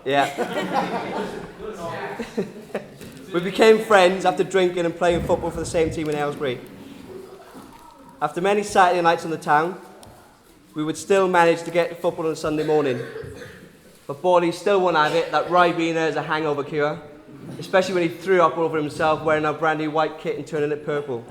Yeah. We became friends after drinking and playing football for the same team in Aylesbury. After many Saturday nights in the town, we would still manage to get to football on a Sunday morning. But Borley still won't have it that Ribena is a hangover cure, especially when he threw up all over himself wearing our brand new white kit and turning it purple.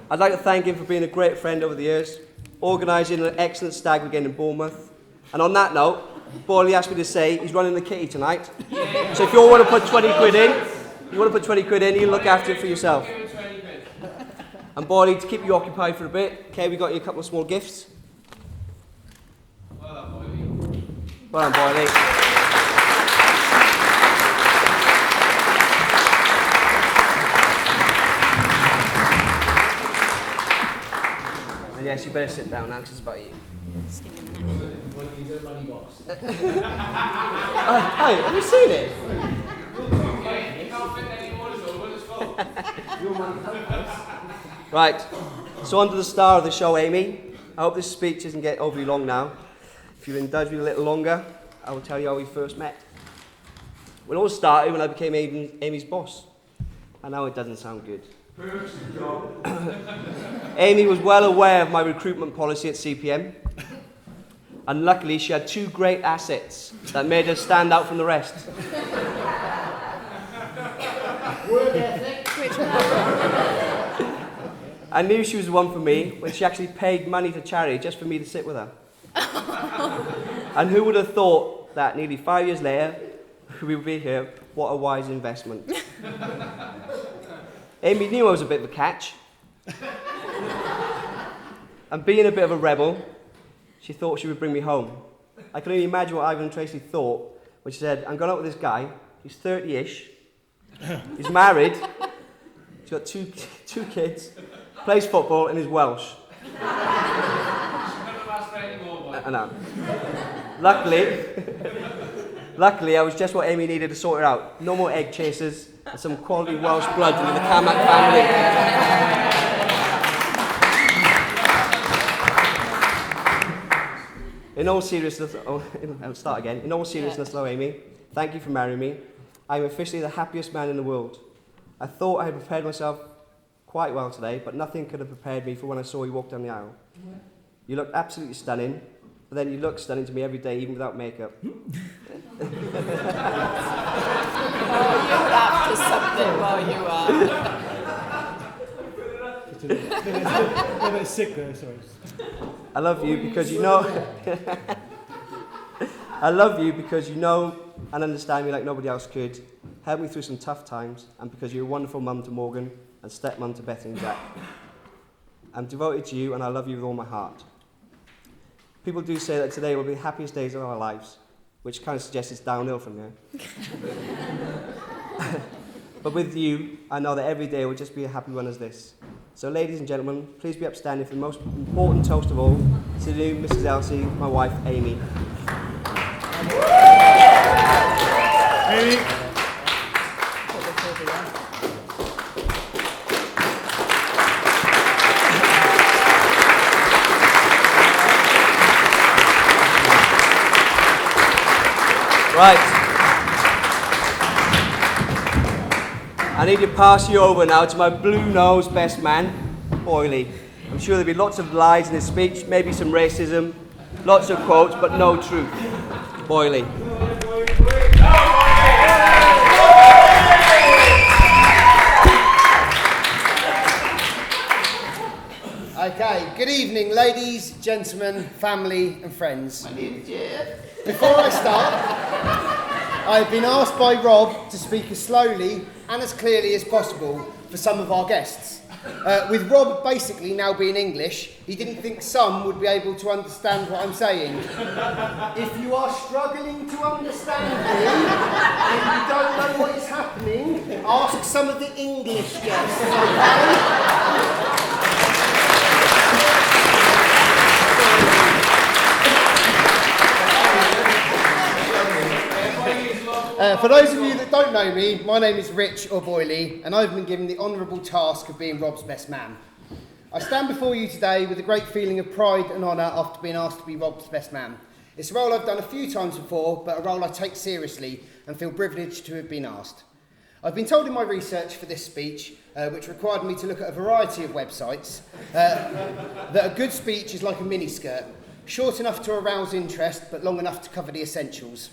I'd like to thank him for being a great friend over the years, organising an excellent stag weekend in Bournemouth. And on that note, Borley asked me to say he's running the kitty tonight. So if you all want to put 20 quid in, you look after it for yourself. And Borley, to keep you occupied for a bit, okay, we got you a couple of small gifts. Well done, Borley. Well done, Borley. And yes, you better sit down now, because it's about you. Hey, have you seen it? Right, so on to the star of the show, Amy. I hope this speech doesn't get overly long now. If you'll indulge me a little longer, I will tell you how we first met. It all started when I became Amy's boss. I know it doesn't sound good. Amy was well aware of my recruitment policy at CPM. And luckily, she had two great assets that made her stand out from the rest. Work ethic. I knew she was the one for me when she actually paid money to charity just for me to sit with her. And who would have thought that nearly 5 years later, we would be here? What a wise investment. Amy knew I was a bit of a catch. And being a bit of a rebel, she thought she would bring me home. I can only imagine what Ivan and Tracy thought when she said, I'm going out with this guy, he's 30-ish, he's married, he's got two kids, plays football and is Welsh. I know. Luckily, I was just what Amy needed to sort her out. No more egg chasers and some quality Welsh blood in the Carmack family. In all seriousness, I'll start again. In all seriousness, though, Amy, thank you for marrying me. I'm officially the happiest man in the world. I thought I had prepared myself quite well today, but nothing could have prepared me for when I saw you walk down the aisle. You look absolutely stunning, but then you look stunning to me every day, even without makeup. Oh, you laughed at something while you A bit sick there, sorry. I love you because you know. I love you because you know and understand me like nobody else could. Help me through some tough times, and because you're a wonderful mum to Morgan and stepmum to Bethany and Jack. I'm devoted to you, and I love you with all my heart. People do say that today will be the happiest days of our lives, which kind of suggests it's downhill from here. But with you, I know that every day will just be a happy one as this. So, ladies and gentlemen, please be upstanding for the most important toast of all, to you, Mrs. Elsie, my wife, Amy. Amy. Right. I need to pass you over now to my blue-nosed best man, Boyley. I'm sure there'll be lots of lies in his speech, maybe some racism, lots of quotes, but no truth. Boyley. Okay, good evening, ladies, gentlemen, family, and friends. My name is Jeff. Before I start, I've been asked by Rob to speak as slowly and as clearly as possible for some of our guests. With Rob basically now being English, he didn't think some would be able to understand what I'm saying. If you are struggling to understand me and you don't know what is happening, ask some of the English guests, okay? For those of you that don't know me, my name is Rich or Boyley, and I've been given the honourable task of being Rob's best man. I stand before you today with a great feeling of pride and honour after being asked to be Rob's best man. It's a role I've done a few times before, but a role I take seriously and feel privileged to have been asked. I've been told in my research for this speech, which required me to look at a variety of websites, that a good speech is like a miniskirt, short enough to arouse interest, but long enough to cover the essentials.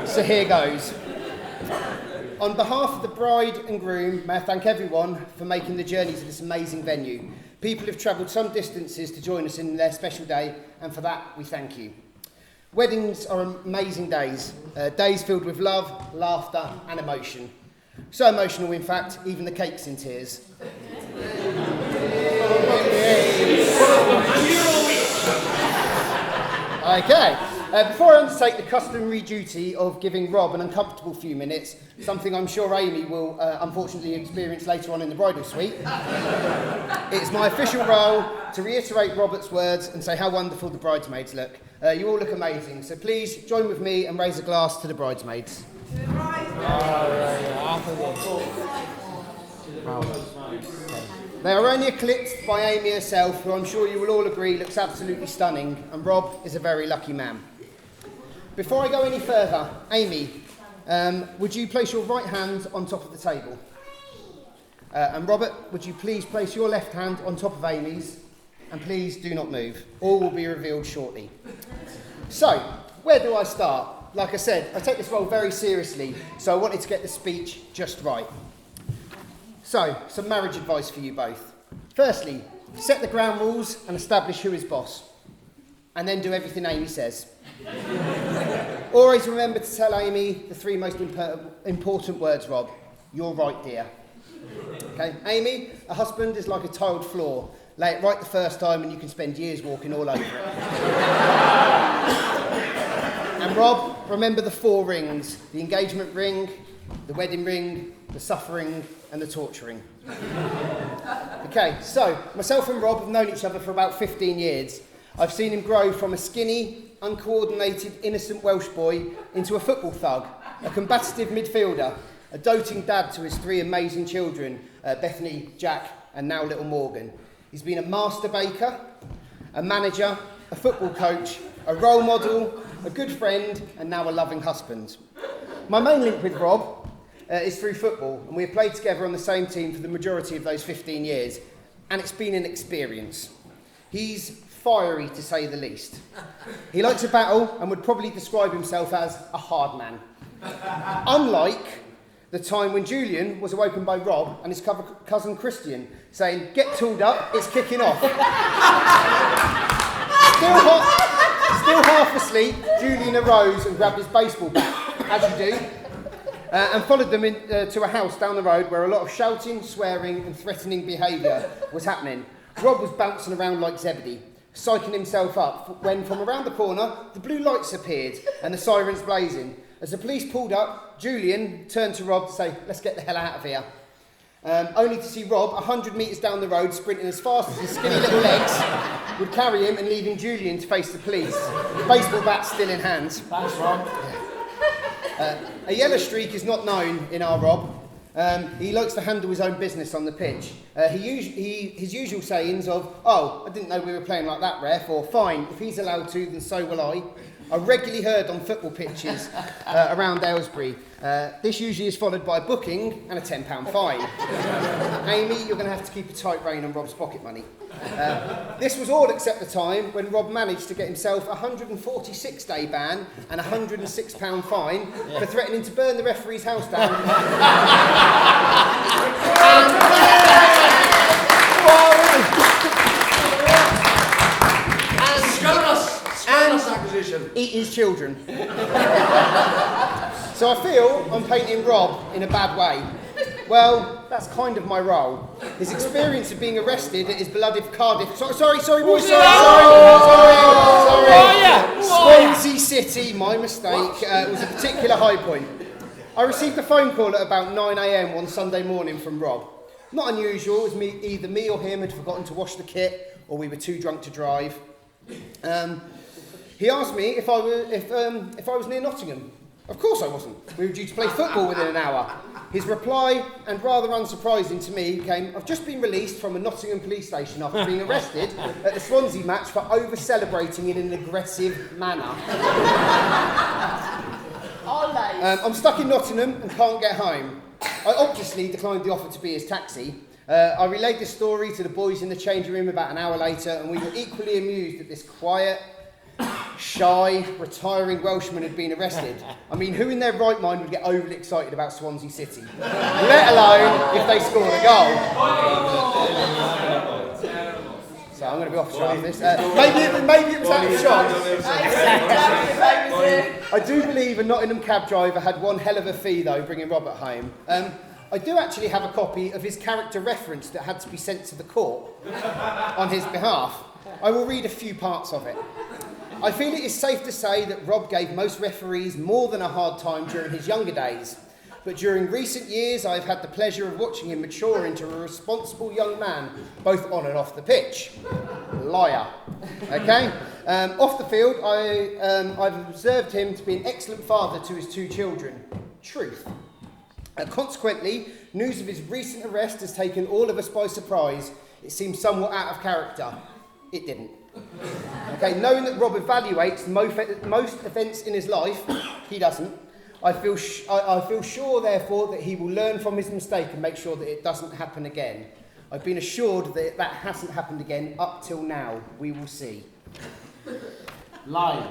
So here goes. On behalf of the bride and groom, may I thank everyone for making the journey to this amazing venue. People have travelled some distances to join us in their special day, and for that we thank you. Weddings are amazing days, days filled with love, laughter and emotion. So emotional, in fact, even the cake's in tears. Okay, before I undertake the customary duty of giving Rob an uncomfortable few minutes, something I'm sure Amy will unfortunately experience later on in the bridal suite, it's my official role to reiterate Robert's words and say how wonderful the bridesmaids look. You all look amazing, so please join with me and raise a glass to the bridesmaids. They are only eclipsed by Amy herself, who I'm sure you will all agree looks absolutely stunning, and Rob is a very lucky man. Before I go any further, Amy, would you place your right hand on top of the table? And Robert, would you please place your left hand on top of Amy's? And please do not move. All will be revealed shortly. So, where do I start? Like I said, I take this role very seriously, so I wanted to get the speech just right. So, some marriage advice for you both. Firstly, set the ground rules and establish who is boss. And then do everything Amy says. Always remember to tell Amy the three most important words, Rob. You're right, dear. Okay, Amy, a husband is like a tiled floor. Lay it right the first time and you can spend years walking all over it. And Rob, remember the 4 rings. The engagement ring, the wedding ring, the suffering and the torturing. Okay, so myself and Rob have known each other for about 15 years. I've seen him grow from a skinny, uncoordinated, innocent Welsh boy into a football thug, a combative midfielder, a doting dad to his 3 amazing children, Bethany, Jack and now little Morgan. He's been a master baker, a manager, a football coach, a role model, a good friend, and now a loving husband. My main link with Rob is through football, and we have played together on the same team for the majority of those 15 years, and it's been an experience. He's fiery, to say the least. He likes a battle and would probably describe himself as a hard man. Unlike the time when Julian was awoken by Rob and his cousin Christian saying, "Get tooled up, it's kicking off." Still half asleep, Julian arose and grabbed his baseball bat, as you do, and followed them to a house down the road where a lot of shouting, swearing and threatening behaviour was happening. Rob was bouncing around like Zebedee, psyching himself up when from around the corner the blue lights appeared and the sirens blazing. As the police pulled up, Julian turned to Rob to say, "Let's get the hell out of here." Only to see Rob 100 metres down the road sprinting as fast as his skinny little legs would carry him and leaving Julian to face the police, the baseball bat still in hand. Thanks, Rob. A yellow streak is not known in our Rob. He likes to handle his own business on the pitch. His usual sayings of, "Oh, I didn't know we were playing like that, ref," or "Fine, if he's allowed to, then so will I," are regularly heard on football pitches around Aylesbury. This usually is followed by a booking and a £10 fine. Amy, you're going to have to keep a tight rein on Rob's pocket money. This was all except the time when Rob managed to get himself a 146-day ban and a £106 fine for threatening to burn the referee's house down. Acquisition. Eat his children. So I feel I'm painting Rob in a bad way. Well, that's kind of my role. His experience of being arrested at his beloved Cardiff... Sorry, boys, sorry. Swansea City, my mistake, was a particular high point. I received a phone call at about 9 a.m. one Sunday morning from Rob. Not unusual, as either me or him had forgotten to wash the kit, or we were too drunk to drive. He asked me if I was near Nottingham. Of course I wasn't. We were due to play football within an hour. His reply, and rather unsurprising to me, came, I've just been released from a Nottingham police station after being arrested at the Swansea match for over-celebrating in an aggressive manner. I'm stuck in Nottingham and can't get home. I obviously declined the offer to be his taxi. I relayed this story to the boys in the changing room about an hour later, and we were equally amused that this quiet, shy, retiring Welshman had been arrested. I mean, who in their right mind would get overly excited about Swansea City? Let alone if they scored a goal. So I'm going to be off the shot of this. Maybe it was out of shock. I do believe a Nottingham cab driver had one hell of a fee, though, bringing Robert home. I do actually have a copy of his character reference that had to be sent to the court on his behalf. I will read a few parts of it. I feel it is safe to say that Rob gave most referees more than a hard time during his younger days. But during recent years, I've had the pleasure of watching him mature into a responsible young man, both on and off the pitch. Liar. Okay? Off the field, I've observed him to be an excellent father to his 2 children. Truth. Consequently, news of his recent arrest has taken all of us by surprise. It seems somewhat out of character. It didn't. Okay, knowing that Rob evaluates most events in his life, he doesn't. I feel sure, therefore, that he will learn from his mistake and make sure that it doesn't happen again. I've been assured that that hasn't happened again up till now. We will see. Lie.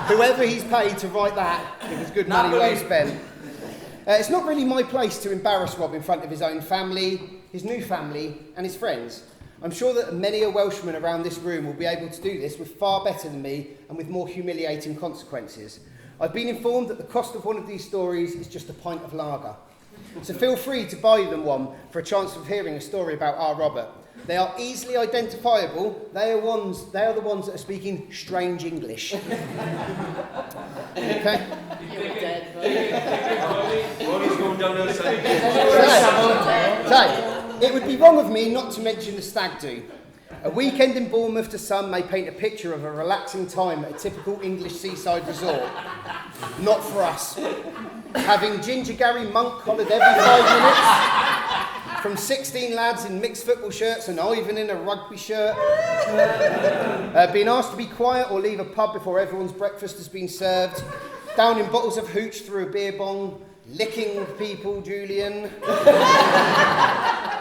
Whoever he's paid to write that, it was good money well spent. It's not really my place to embarrass Rob in front of his own family, his new family, and his friends. I'm sure that many a Welshman around this room will be able to do this with far better than me and with more humiliating consequences. I've been informed that the cost of one of these stories is just a pint of lager. So feel free to buy them one for a chance of hearing a story about our Robert. They are easily identifiable. They are the ones that are speaking strange English. Okay? So, it would be wrong of me not to mention the stag do. A weekend in Bournemouth to some may paint a picture of a relaxing time at a typical English seaside resort. Not for us. Having Ginger Gary Monk collared every 5 minutes, from 16 lads in mixed football shirts and Ivan in a rugby shirt, being asked to be quiet or leave a pub before everyone's breakfast has been served, downing bottles of hooch through a beer bong, licking people, Julian.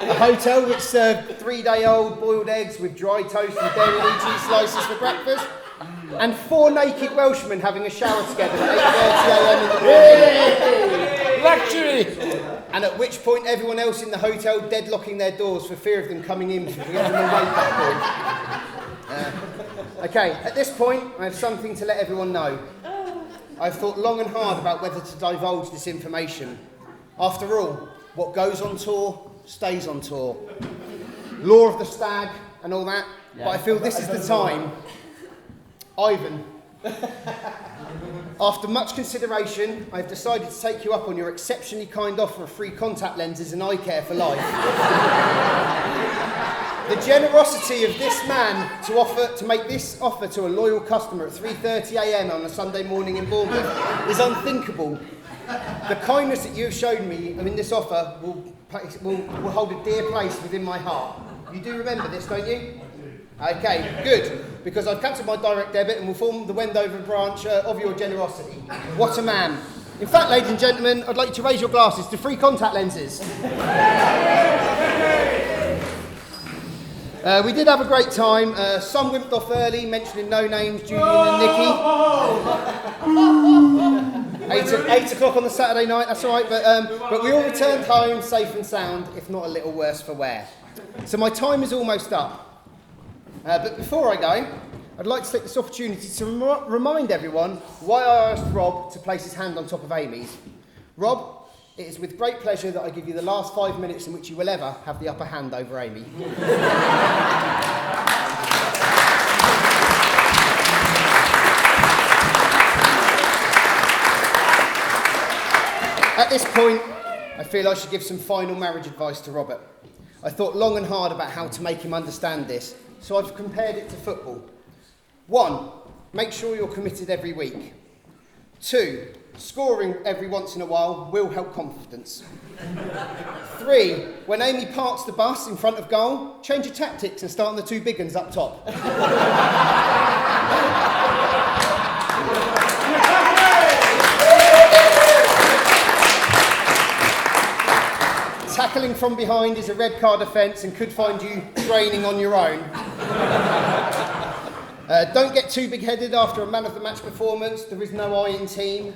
A hotel which served 3-day-old boiled eggs with dry toast and dairy cheese slices for breakfast, and 4 naked Welshmen having a shower together at 8:30 a.m. in the morning. Luxury! And at which point everyone else in the hotel deadlocking their doors for fear of them coming in to give them a wake-up call. Okay, at this point, I have something to let everyone know. I've thought long and hard about whether to divulge this information. After all, what goes on tour stays on tour. Law of the stag and all that, but I feel this is the time. Ivan, after much consideration, I've decided to take you up on your exceptionally kind offer of free contact lenses and eye care for life. The generosity of this man to make this offer to a loyal customer at 3:30 a.m. on a Sunday morning in Bournemouth is unthinkable. The kindness that you have shown me in this offer will hold a dear place within my heart. You do remember this, don't you? Okay, good, because I've cancelled my direct debit and will form the Wendover branch of your generosity. What a man. In fact, ladies and gentlemen, I'd like you to raise your glasses to free contact lenses. We did have a great time. Some wimped off early, mentioning no names, Julian and Nikki. 8 o'clock on the Saturday night, that's all right, but we all returned home safe and sound, if not a little worse for wear. So my time is almost up. But before I go, I'd like to take this opportunity to remind everyone why I asked Rob to place his hand on top of Amy's. Rob, it is with great pleasure that I give you the last 5 minutes in which you will ever have the upper hand over Amy. At this point, I feel I should give some final marriage advice to Robert. I thought long and hard about how to make him understand this, so I've compared it to football. 1, make sure you're committed every week. 2, scoring every once in a while will help confidence. 3, when Amy parks the bus in front of goal, change your tactics and start on the 2 big uns up top. Tackling from behind is a red card offence and could find you training on your own. Don't get too big-headed after a man-of-the-match performance. There is no I in team.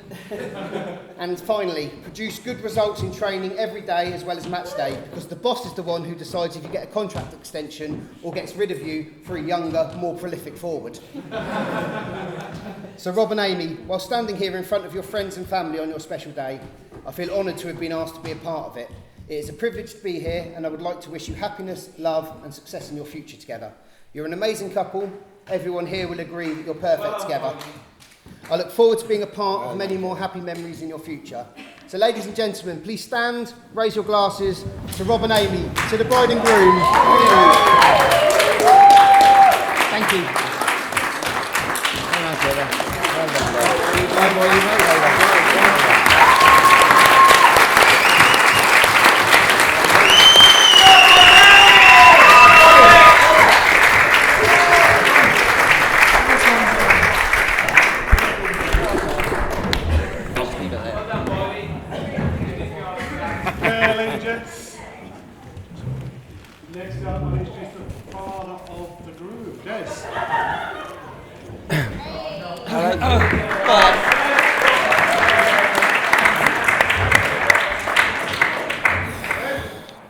And finally, produce good results in training every day as well as match day, because the boss is the one who decides if you get a contract extension or gets rid of you for a younger, more prolific forward. So Rob and Amy, while standing here in front of your friends and family on your special day, I feel honoured to have been asked to be a part of it. It is a privilege to be here, and I would like to wish you happiness, love and success in your future together. You're an amazing couple. Everyone here will agree that you're perfect together. I look forward to being a part of many more happy memories in your future. So ladies and gentlemen, please stand, raise your glasses to Rob and Amy, to the bride and groom. Thank you. Ladies and gents. Next up, I introduce the father of the groom, Des.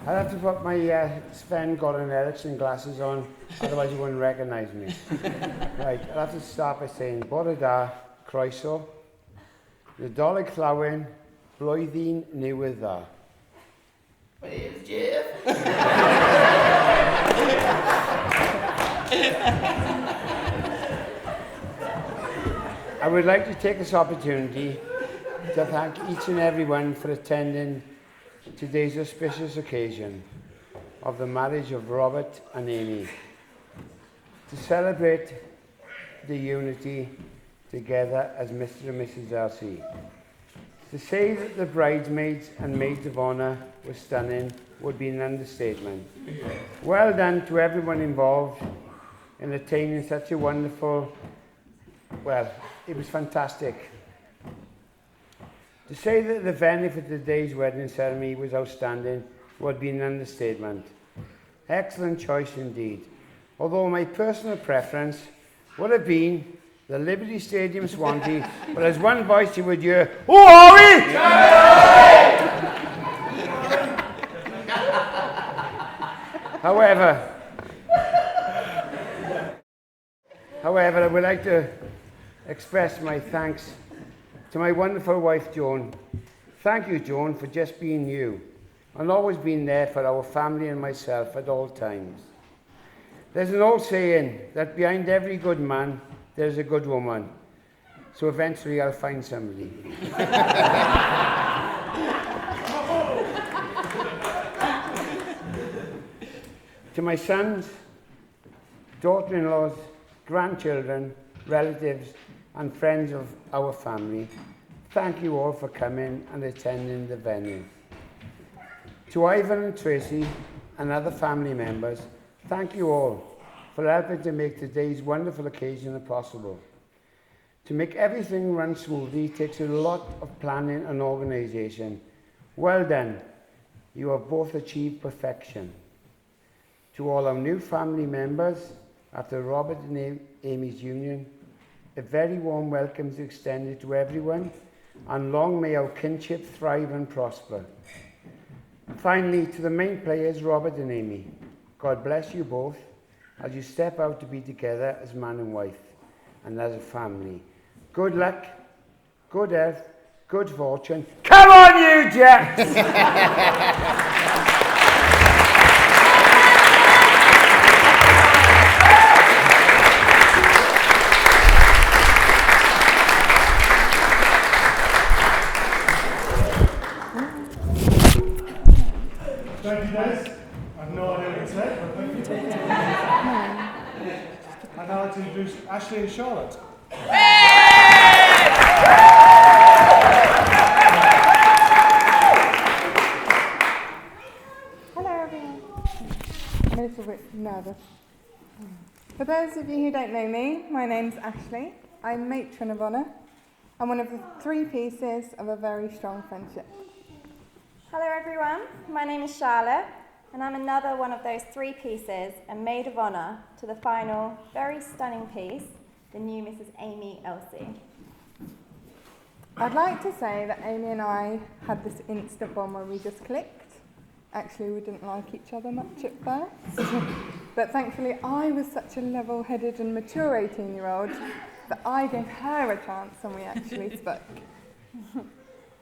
I'd have to put my Sven Goran Eriksson glasses on, otherwise you wouldn't recognise me. Right, I'll have to start by saying Bore da, croeso, Nadolig llawen, blwyddyn newydd dda. Where's Jeff? I would like to take this opportunity to thank each and everyone for attending today's auspicious occasion of the marriage of Robert and Amy, to celebrate the unity together as Mr. and Mrs. Darcy. To say that the bridesmaids and maids of honour were stunning would be an understatement. Well done to everyone involved in attaining such a wonderful, well, it was fantastic. To say that the venue for today's wedding ceremony was outstanding would be an understatement. Excellent choice indeed. Although my personal preference would have been the Liberty Stadium Swansea, but as one voice you would hear, who are we? However, I would like to express my thanks to my wonderful wife, Joan. Thank you, Joan, for just being you and always being there for our family and myself at all times. There's an old saying that behind every good man, there's a good woman. So eventually I'll find somebody. To my sons, daughter-in-laws, grandchildren, relatives, and friends of our family, thank you all for coming and attending the venue. To Ivan and Tracy and other family members, thank you all for helping to make today's wonderful occasion possible. To make everything run smoothly takes a lot of planning and organisation. Well done. You have both achieved perfection. To all our new family members, after Robert and Amy's union, a very warm welcome is extended to everyone, and long may our kinship thrive and prosper. And finally, to the main players, Robert and Amy, God bless you both as you step out to be together as man and wife and as a family. Good luck, good health, good fortune. Come on, you Jets! Thank you, Des. I've no idea what to say, but thank you. I'd now like to introduce Ashley and Charlotte. Nervous. For those of you who don't know me, my name's Ashley. I'm matron of honour. I'm one of the 3 pieces of a very strong friendship. Hello everyone, my name is Charlotte and I'm another one of those 3 pieces and maid of honour to the final, very stunning piece, the new Mrs. Amy Elsie. I'd like to say that Amy and I had this instant bond where we just clicked. Actually, we didn't like each other much at first. But thankfully, I was such a level-headed and mature 18-year-old that I gave her a chance and we actually spoke.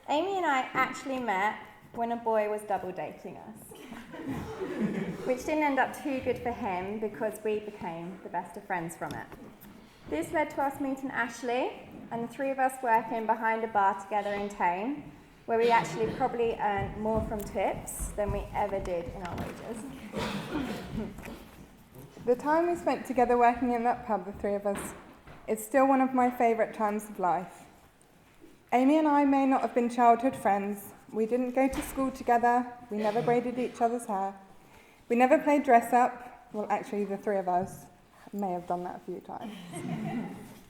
Amy and I actually met when a boy was double dating us, which didn't end up too good for him because we became the best of friends from it. This led to us meeting Ashley and the 3 of us working behind a bar together in Tame, where we actually probably earned more from tips than we ever did in our wages. The time we spent together working in that pub, the 3 of us, is still one of my favourite times of life. Amy and I may not have been childhood friends. We didn't go to school together. We never braided each other's hair. We never played dress up. Well, actually, the 3 of us may have done that a few times.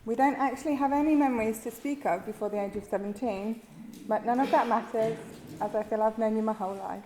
We don't actually have any memories to speak of before the age of 17, but none of that matters, as I feel I've known you my whole life.